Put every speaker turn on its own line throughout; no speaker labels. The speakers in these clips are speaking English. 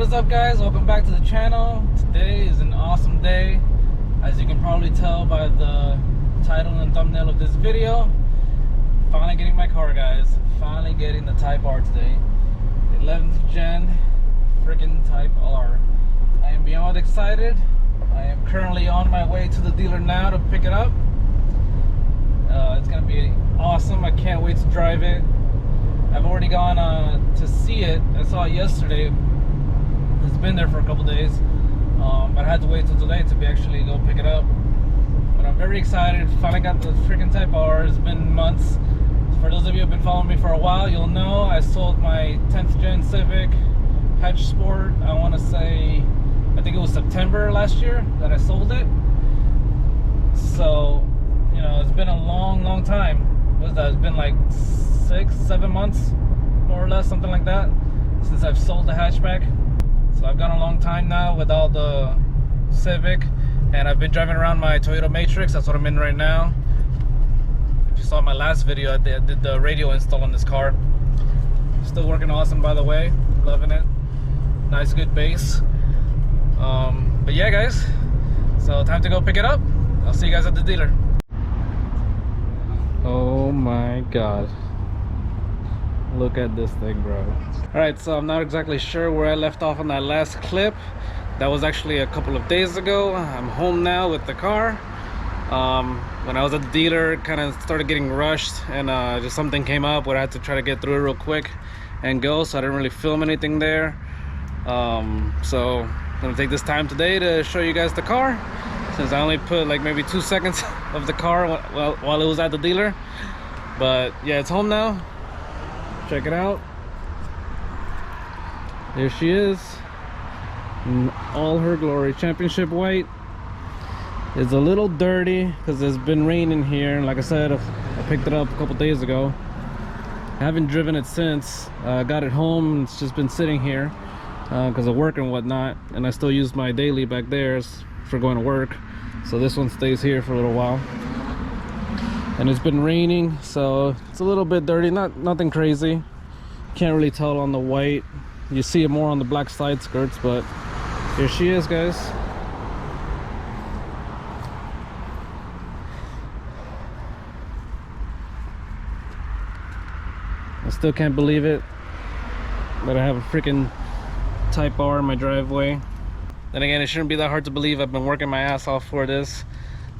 What is up, guys? Welcome back to the channel. Today is an awesome day. As you can probably tell by the title and thumbnail of this video, finally getting my car, guys. Finally getting the TypeR today. 11th gen freaking TypeR. I am beyond excited. I am currently on my way to the dealer now to pick it up. It's gonna be awesome. I can't wait to drive it. I've already gone to see it. I saw it yesterday. It's been there for a couple days, but I had to wait till today to actually go pick it up. But I'm very excited. Finally got the freaking TypeR. It's been months. For those of you who have been following me for a while, you'll know I sold my 10th gen Civic Hatch Sport. I want to say, I think it was September last year that I sold it. So, you know, it's been a long time. What was that? It's been like 6-7 months, more or less, something like that, since I've sold the hatchback. So I've gone a long time now without the Civic, and I've been driving around my Toyota Matrix. That's what I'm in right now. If you saw my last video, I did the radio install on this car. Still working awesome, by the way. Loving it. Nice, good bass. But yeah, guys, so time to go pick it up. I'll see you guys at the dealer. Oh my god, look at this thing, bro. Alright, so I'm not exactly sure where I left off on that last clip. That was actually a couple of days ago. I'm home now with the car. When I was at the dealer, it kind of started getting rushed, and just something came up where I had to try to get through it real quick and go, so I didn't really film anything there. So I'm gonna take this time today to show you guys the car, since I only put like maybe 2 seconds of the car while it was at the dealer. But yeah, it's home now. Check it out. There she is in all her glory. Championship white. It's a little dirty because it's been raining here, and like I said, I picked it up a couple days ago. I haven't driven it since. I got it home, and it's just been sitting here because of work and whatnot, and I still use my daily back there for going to work. So this one stays here for a little while. And it's been raining, so it's a little bit dirty. Nothing crazy. Can't really tell on the white. You see it more on the black side skirts, but here she is, guys. I still can't believe it that I have a freaking TypeR in my driveway. Then again, it shouldn't be that hard to believe. I've been working my ass off for this.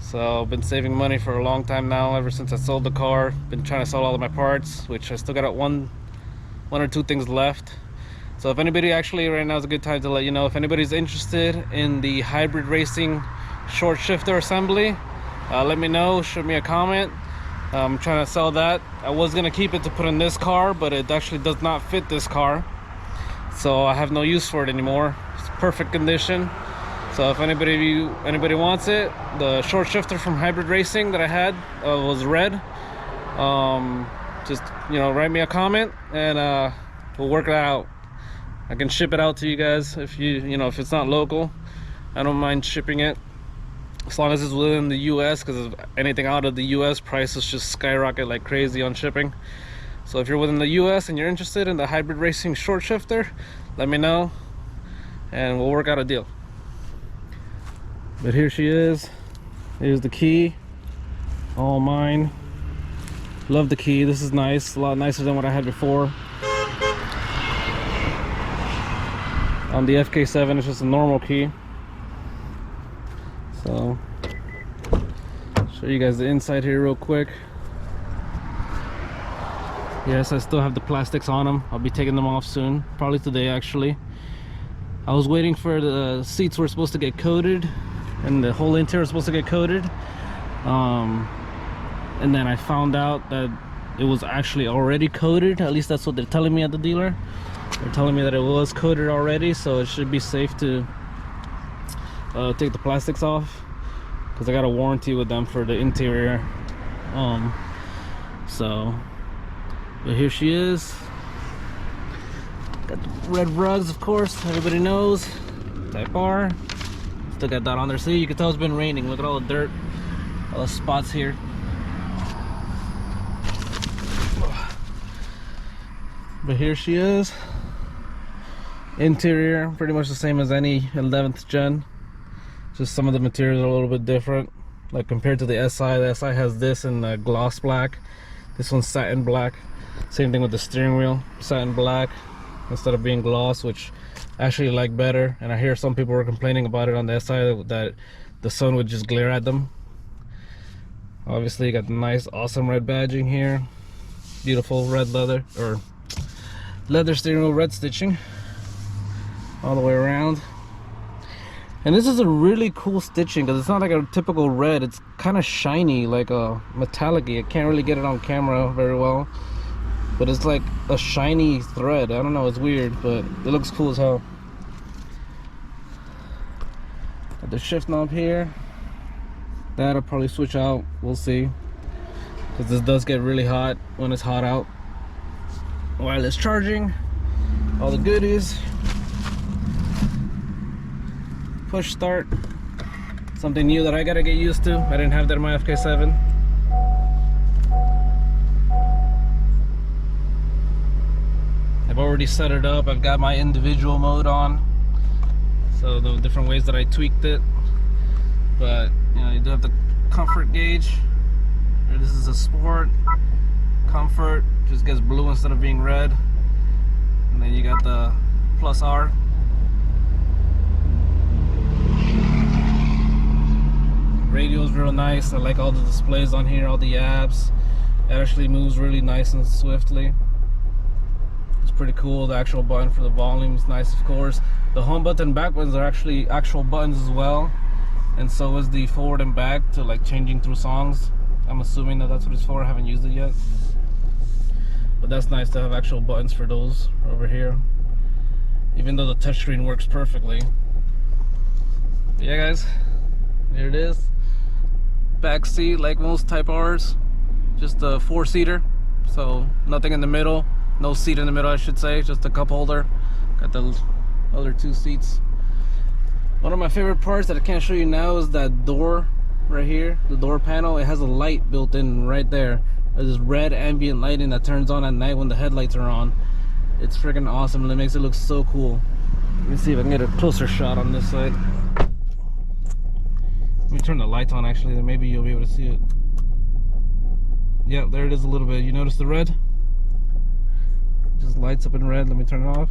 So I've been saving money for a long time now, ever since I sold the car. Been trying to sell all of my parts, which I still got one or two things left. So if anybody, actually right now is a good time to let you know, if anybody's interested in the hybrid racing short shifter assembly, let me know, shoot me a comment. I'm trying to sell that. I was gonna keep it to put in this car, but it actually does not fit this car, so I have no use for it anymore. It's perfect condition. So if anybody wants it, the short shifter from Hybrid Racing that I had was red. Just, you know, write me a comment, and we'll work that out. I can ship it out to you guys if if it's not local. I don't mind shipping it, as long as it's within the US, because anything out of the US, prices just skyrocket like crazy on shipping. So if you're within the US and you're interested in the Hybrid Racing short shifter, let me know and we'll work out a deal. But here she is. Here's the key, all mine. Love the key. This is nice, a lot nicer than what I had before. On the FK7, it's just a normal key. So show you guys the inside here real quick. Yes, I still have the plastics on them. I'll be taking them off soon, probably today actually. I was waiting for the seats were supposed to get coated, and the whole interior was supposed to get coated, and then I found out that it was actually already coated. At least that's what they're telling me at the dealer. They're telling me that it was coated already, so it should be safe to take the plastics off, because I got a warranty with them for the interior. But here she is. Got the red rugs, of course, everybody knows. TypeR. Still got that on there. See, you can tell it's been raining. Look at all the dirt, all the spots here. But here she is Interior pretty much the same as any 11th gen, just some of the materials are a little bit different. Like compared to the SI has this in gloss black, this one's satin black. Same thing with the steering wheel, satin black instead of being gloss, which I actually like better. And I hear some people were complaining about it on the SI that the sun would just glare at them. Obviously you got the nice awesome red badging here, beautiful red leather or leather steering wheel red stitching all the way around. And this is a really cool stitching because it's not like a typical red, it's kind of shiny, like a metallic-y. I can't really get it on camera very well, but it's like a shiny thread. I don't know, it's weird, but it looks cool as hell. Got the shift knob here. That'll probably switch out, we'll see, because this does get really hot when it's hot out. Wireless charging, all the goodies. Push start, something new that I gotta get used to. I didn't have that in my FK7. I've already set it up. I've got my individual mode on, so the different ways that I tweaked it. But you know, you do have the comfort gauge. Here, this is a sport. Comfort just gets blue instead of being red. And then you got the plus R. Radio is real nice. I like all the displays on here, all the apps. It actually moves really nice and swiftly. It's pretty cool. The actual button for the volume is nice, of course. The home button and back buttons are actually actual buttons as well. And so is the forward and back to like changing through songs. I'm assuming that that's what it's for. I haven't used it yet, but that's nice to have actual buttons for those over here, even though the touchscreen works perfectly. But yeah guys, there it is. Back seat like most Type R's, just a 4-seater, so nothing in the middle, no seat in the middle I should say, just a cup holder. Got the other 2 seats. One of my favorite parts that I can't show you now is that door right here, the door panel. It has a light built in right there. There's this red ambient lighting that turns on at night when the headlights are on. It's freaking awesome and it makes it look so cool. Let me see if I can get a closer shot on this side. Let me turn the lights on actually, then maybe you'll be able to see it. Yeah, there it is a little bit. You notice the red? It just lights up in red. Let me turn it off.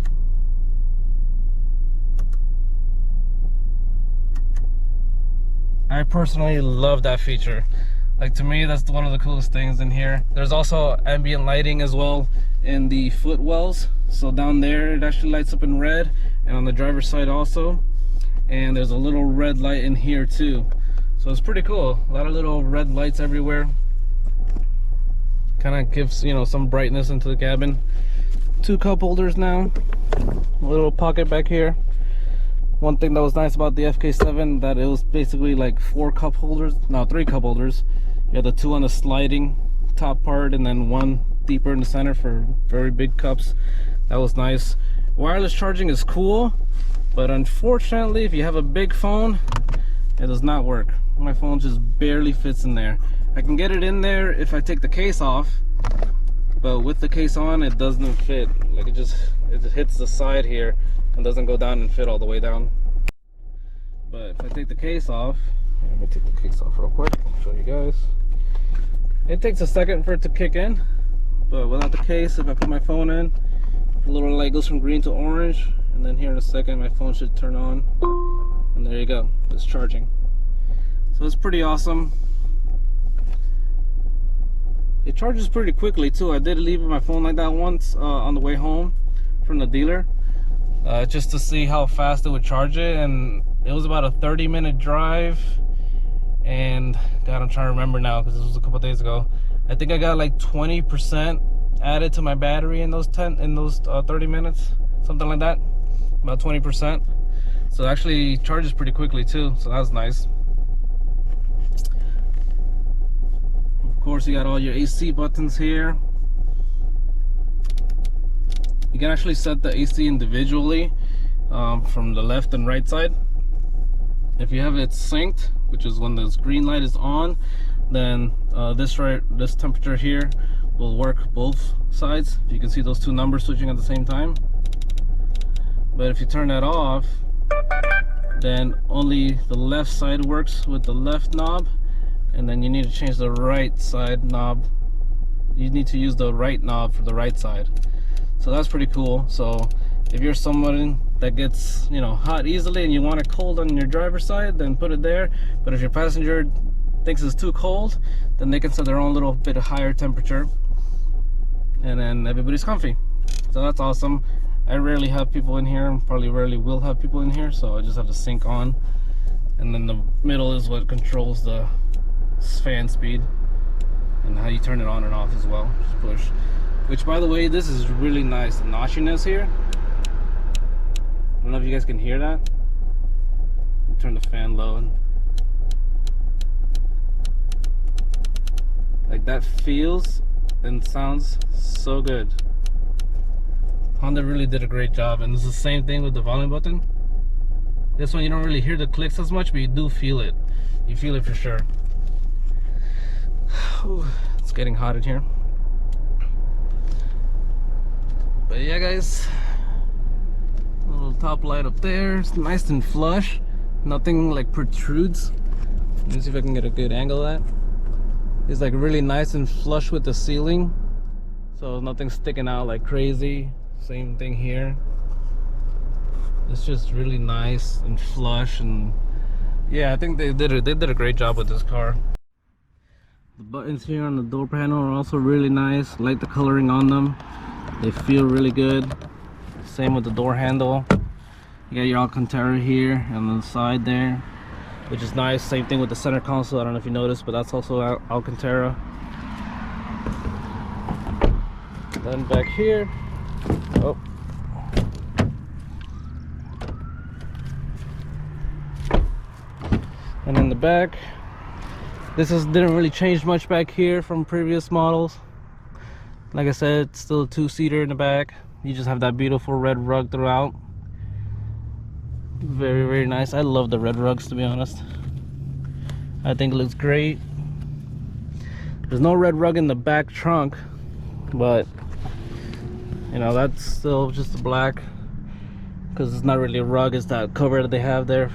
I personally love that feature. Like, to me, that's one of the coolest things in here. There's also ambient lighting as well in the footwells. So down there, it actually lights up in red, and on the driver's side also. And there's a little red light in here too. So it's pretty cool. A lot of little red lights everywhere. Kind of gives, you know, some brightness into the cabin. 2 cup holders now. A little pocket back here. One thing that was nice about the FK7, that it was basically like 4 cup holders, no, 3 cup holders. You had the 2 on the sliding top part and then 1 deeper in the center for very big cups. That was nice. Wireless charging is cool, but unfortunately if you have a big phone, it does not work. My phone just barely fits in there. I can get it in there if I take the case off, but with the case on it doesn't fit. Like it just hits the side here and doesn't go down and fit all the way down. But if I take the case off, let me take the case off real quick, I'll show you guys. It takes a second for it to kick in, but without the case, if I put my phone in, the little light goes from green to orange, and then here in a second my phone should turn on, and there you go, it's charging. So it's pretty awesome. It charges pretty quickly too. I did leave my phone like that once on the way home from the dealer, just to see how fast it would charge it, and it was about a 30-minute drive. And God, I'm trying to remember now because this was a couple days ago. I think I got like 20% added to my battery in those 30 minutes, something like that, about 20%. So it actually charges pretty quickly too, so that was nice. Of course, you got all your AC buttons here. You can actually set the AC individually from the left and right side. If you have it synced, which is when the green light is on, then this temperature here will work both sides. You can see those 2 numbers switching at the same time. But if you turn that off, then only the left side works with the left knob, and then you need to change the right side knob. You need to use the right knob for the right side. So that's pretty cool. So if you're someone that gets, you know, hot easily and you want it cold on your driver's side, then put it there. But if your passenger thinks it's too cold, then they can set their own little bit of higher temperature, and then everybody's comfy. So that's awesome. I rarely have people in here, and probably rarely will have people in here, so I just have to sync on, and then the middle is what controls the fan speed and how you turn it on and off as well. Just push. Which, by the way, this is really nice. The notchiness here, I don't know if you guys can hear that. I'll turn the fan low, and like that feels and sounds so good. Honda really did a great job, and this is the same thing with the volume button. This one you don't really hear the clicks as much, but you do feel it. You feel it for sure. It's getting hot in here. But yeah, guys, a little top light up there. It's nice and flush. Nothing like protrudes. Let me see if I can get a good angle of that. It's like really nice and flush with the ceiling, so nothing's sticking out like crazy. Same thing here. It's just really nice and flush, and yeah, I think they did a great job with this car. The buttons here on the door panel are also really nice. I like the coloring on them. They feel really good. Same with the door handle. You got your Alcantara here on the side there, which is nice. Same thing with the center console. I don't know if you noticed, but that's also Alcantara. Then back here, oh, and in the back, didn't really change much back here from previous models. Like I said, it's still a two-seater in the back. You just have that beautiful red rug throughout. Very, very nice. I love the red rugs, to be honest. I think it looks great. There's no red rug in the back trunk, but you know, that's still just the black, because it's not really a rug, it's that cover that they have there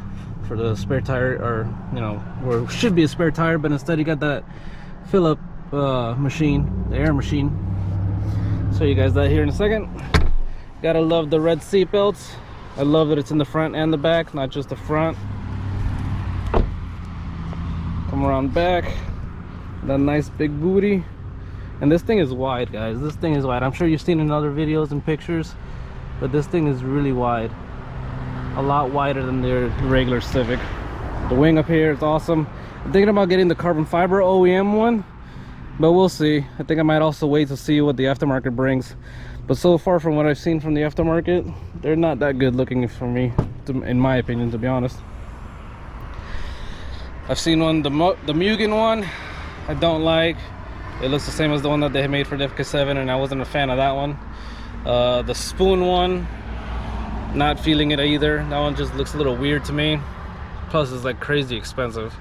for the spare tire, or you know, where it should be a spare tire, but instead you got that fill-up machine, the air machine. Show you guys that here in a second. Gotta love the red seat belts. I love that it's in the front and the back, not just the front. Come around back, that nice big booty. And this thing is wide, guys. This thing is wide. I'm sure you've seen it in other videos and pictures, but this thing is really wide. A lot wider than their regular Civic. The wing up here is awesome. I'm thinking about getting the carbon fiber OEM one, but we'll see. I think I might also wait to see what the aftermarket brings. But so far, from what I've seen from the aftermarket, they're not that good looking for me, in my opinion, to be honest. I've seen one, the Mugen one, I don't like. It looks the same as the one that they made for the FK7, and I wasn't a fan of that one. The Spoon one, not feeling it either. That one just looks a little weird to me. Plus, it's like crazy expensive.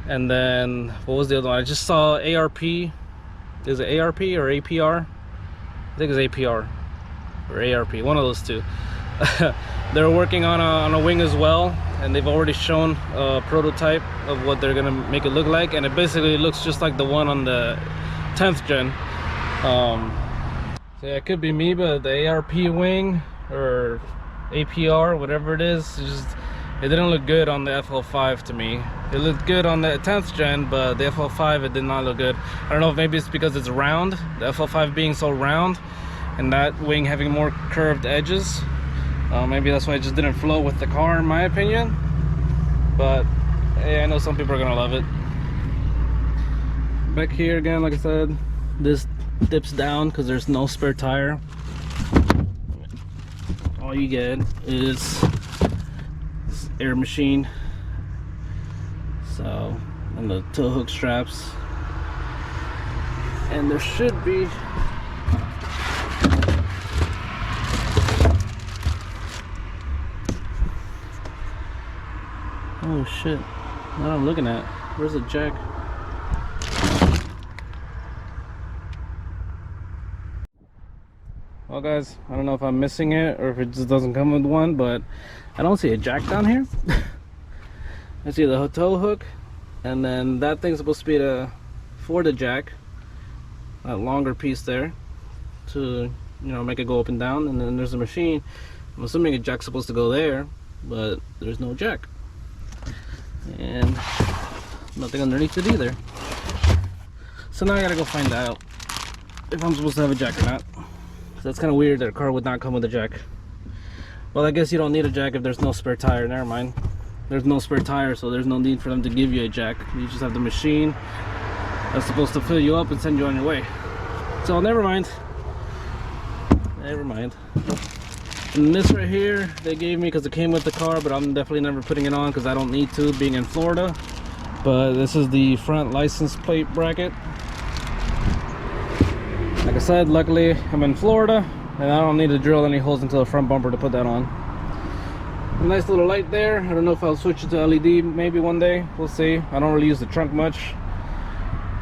And then, what was the other one? I just saw ARP. Is it ARP or APR? I think it's APR or ARP, one of those two. They're working on a wing as well, and they've already shown a prototype of what they're gonna make it look like, and it basically looks just like the one on the 10th gen. So yeah, it could be me, but the ARP wing or APR, whatever it is, it didn't look good on the FL5 to me. It looked good on the 10th gen, but the FL5, it did not look good. I don't know if maybe it's because it's round, the FL5 being so round, and that wing having more curved edges. Maybe that's why it just didn't flow with the car, in my opinion. But hey, I know some people are gonna love it. Back here again, like I said, this dips down because there's no spare tire. All you get is this air machine. So, and the tow hook straps. And there should be oh shit, what I'm looking at, where's the jack? Well guys, I don't know if I'm missing it or if it just doesn't come with one, but I don't see a jack down here. I see the tow hook, and then that thing's supposed to be for the jack, that longer piece there, to make it go up and down. And then there's a machine. I'm assuming a jack's supposed to go there, but there's no jack, and nothing underneath it either. So now I gotta go find out if I'm supposed to have a jack or not. So that's kind of weird that a car would not come with a jack. Well, I guess you don't need a jack if there's no spare tire. Never mind. There's no spare tire, so there's no need for them to give you a jack. You just have the machine that's supposed to fill you up and send you on your way. So never mind. Never mind. And this right here, they gave me because it came with the car, but I'm definitely never putting it on because I don't need to, being in Florida. But this is the front license plate bracket. Like I said, luckily I'm in Florida and I don't need to drill any holes into the front bumper to put that on. A nice little light there. I don't know if I'll switch it to LED maybe one day. We'll see. I don't really use the trunk much.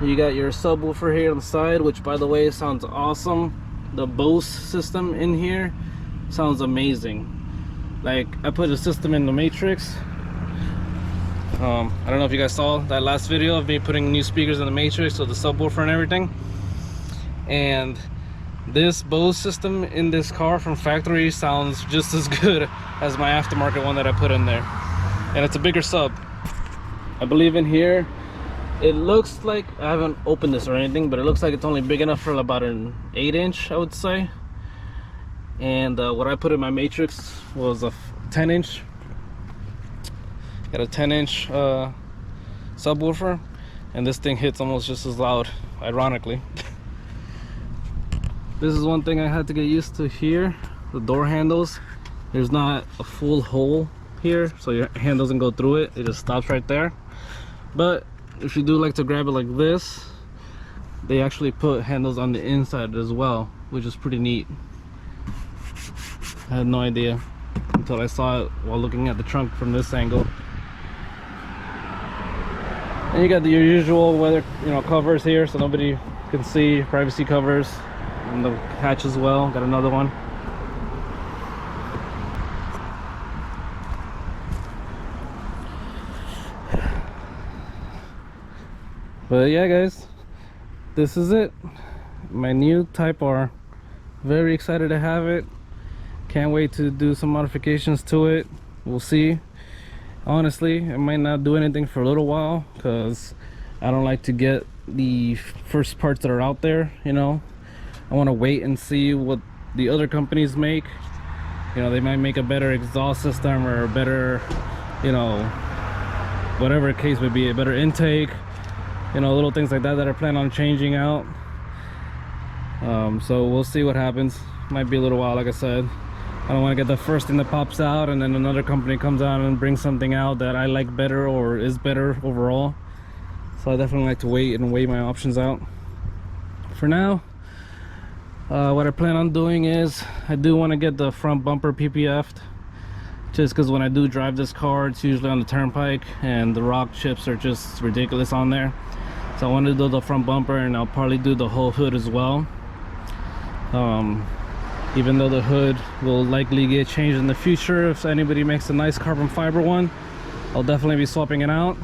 You got your subwoofer here on the side, which by the way sounds awesome. The Bose system in here sounds amazing. Like, I put a system in the Matrix. I don't know if you guys saw that last video of me putting new speakers in the Matrix, so the subwoofer and everything. And this Bose system in this car from factory sounds just as good as my aftermarket one that I put in there. And it's a bigger sub. I believe in here, it looks like, I haven't opened this or anything, but it looks like it's only big enough for about an 8-inch, I would say. And what I put in my Matrix was a 10-inch. Got a 10-inch subwoofer, and this thing hits almost just as loud, ironically. This is one thing I had to get used to here, the door handles. There's not a full hole here, so your hand doesn't go through it. It just stops right there. But if you do like to grab it like this, they actually put handles on the inside as well, which is pretty neat. I had no idea until I saw it while looking at the trunk from this angle. And you got your usual weather, covers here, so nobody can see, privacy covers. And the hatch as well, got another one. But yeah guys, this is it, my new TypeR. Very excited to have it. Can't wait to do some modifications to it. We'll see. Honestly, I might not do anything for a little while because I don't like to get the first parts that are out there. I want to wait and see what the other companies make. They might make a better exhaust system or a better, whatever the case may be, a better intake, little things like that I plan on changing out. So we'll see what happens. Might be a little while, like I said. I don't want to get the first thing that pops out and then another company comes out and brings something out that I like better or is better overall. So I definitely like to wait and weigh my options out. For now, what I plan on doing is I do want to get the front bumper PPF'd, just because when I do drive this car, it's usually on the turnpike and the rock chips are just ridiculous on there. So I want to do the front bumper, and I'll probably do the whole hood as well. Even though the hood will likely get changed in the future, if anybody makes a nice carbon fiber one, I'll definitely be swapping it out.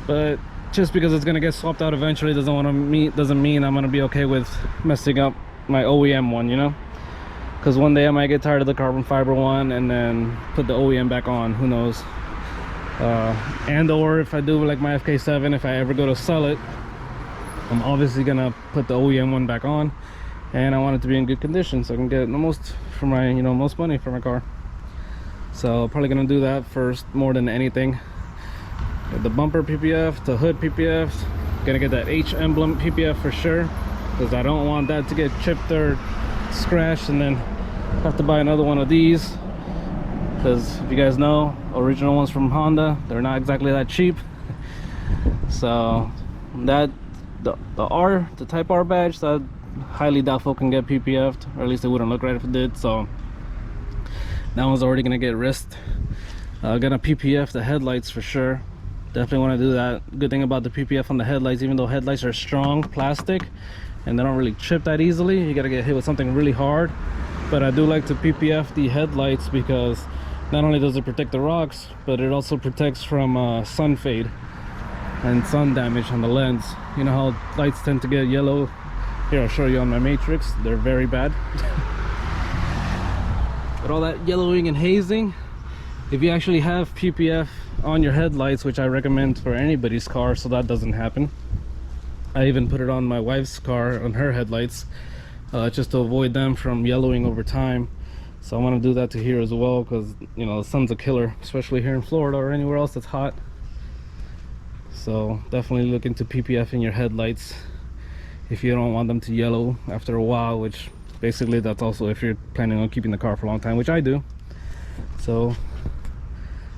But just because it's going to get swapped out eventually doesn't mean I'm going to be okay with messing up my OEM one, because one day I might get tired of the carbon fiber one and then put the OEM back on, who knows. And or if I do like my FK7, if I ever go to sell it, I'm obviously gonna put the OEM one back on, and I want it to be in good condition so I can get the most for my most money for my car. So probably gonna do that first more than anything. Get the bumper PPF, the hood PPF, gonna get that H emblem PPF for sure, because I don't want that to get chipped or scratched and then have to buy another one of these, because if you guys know, original ones from Honda, they're not exactly that cheap. So that the TypeR badge, that highly doubtful can get PPF'd, or at least it wouldn't look right if it did. So that one's already gonna get risked. Gonna PPF the headlights for sure. Definitely want to do that. Good thing about the PPF on the headlights, even though headlights are strong plastic and they don't really chip that easily, you gotta get hit with something really hard but I do like to PPF the headlights because not only does it protect the rocks, but it also protects from sun fade and sun damage on the lens. You know how lights tend to get yellow? Here, I'll show you on my matrix. They're very bad. But all that yellowing and hazing, if you actually have PPF on your headlights, which I recommend for anybody's car so that doesn't happen. I even put it on my wife's car, on her headlights, just to avoid them from yellowing over time. So I want to do that to here as well, because you know the sun's a killer, especially here in Florida or anywhere else that's hot. So definitely look into PPF in your headlights if you don't want them to yellow after a while, which basically that's also if you're planning on keeping the car for a long time, which I do. So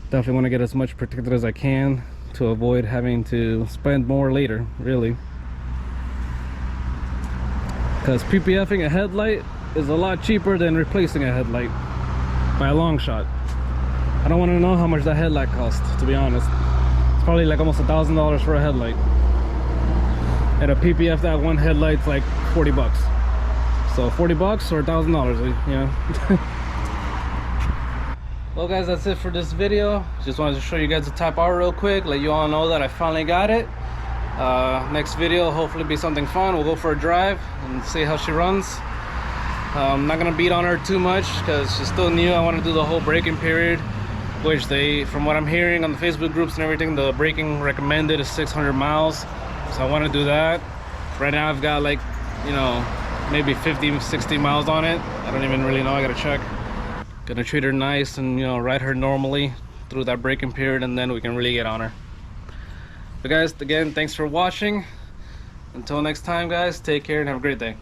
definitely want to get as much protected as I can to avoid having to spend more later, really, because PPFing a headlight is a lot cheaper than replacing a headlight by a long shot. I don't want to know how much that headlight costs, to be honest. It's probably like almost $1,000 for a headlight, and a PPF that one headlight's like 40 bucks. So 40 bucks or $1,000, you know. Well guys, that's it for this video. Just wanted to show you guys the TypeR real quick, let you all know that I finally got it. Next video hopefully be something fun. We'll go for a drive and see how she runs. I'm not gonna beat on her too much because she's still new. I want to do the whole braking period, which they, from what I'm hearing on the Facebook groups and everything, the braking recommended is 600 miles. So I want to do that. Right now I've got like, you know, maybe 50, 60 miles on it. I don't even really know, I gotta check. Gonna treat her nice and, you know, ride her normally through that braking period, and then we can really get on her. But guys, again, thanks for watching. Until next time guys, take care and have a great day.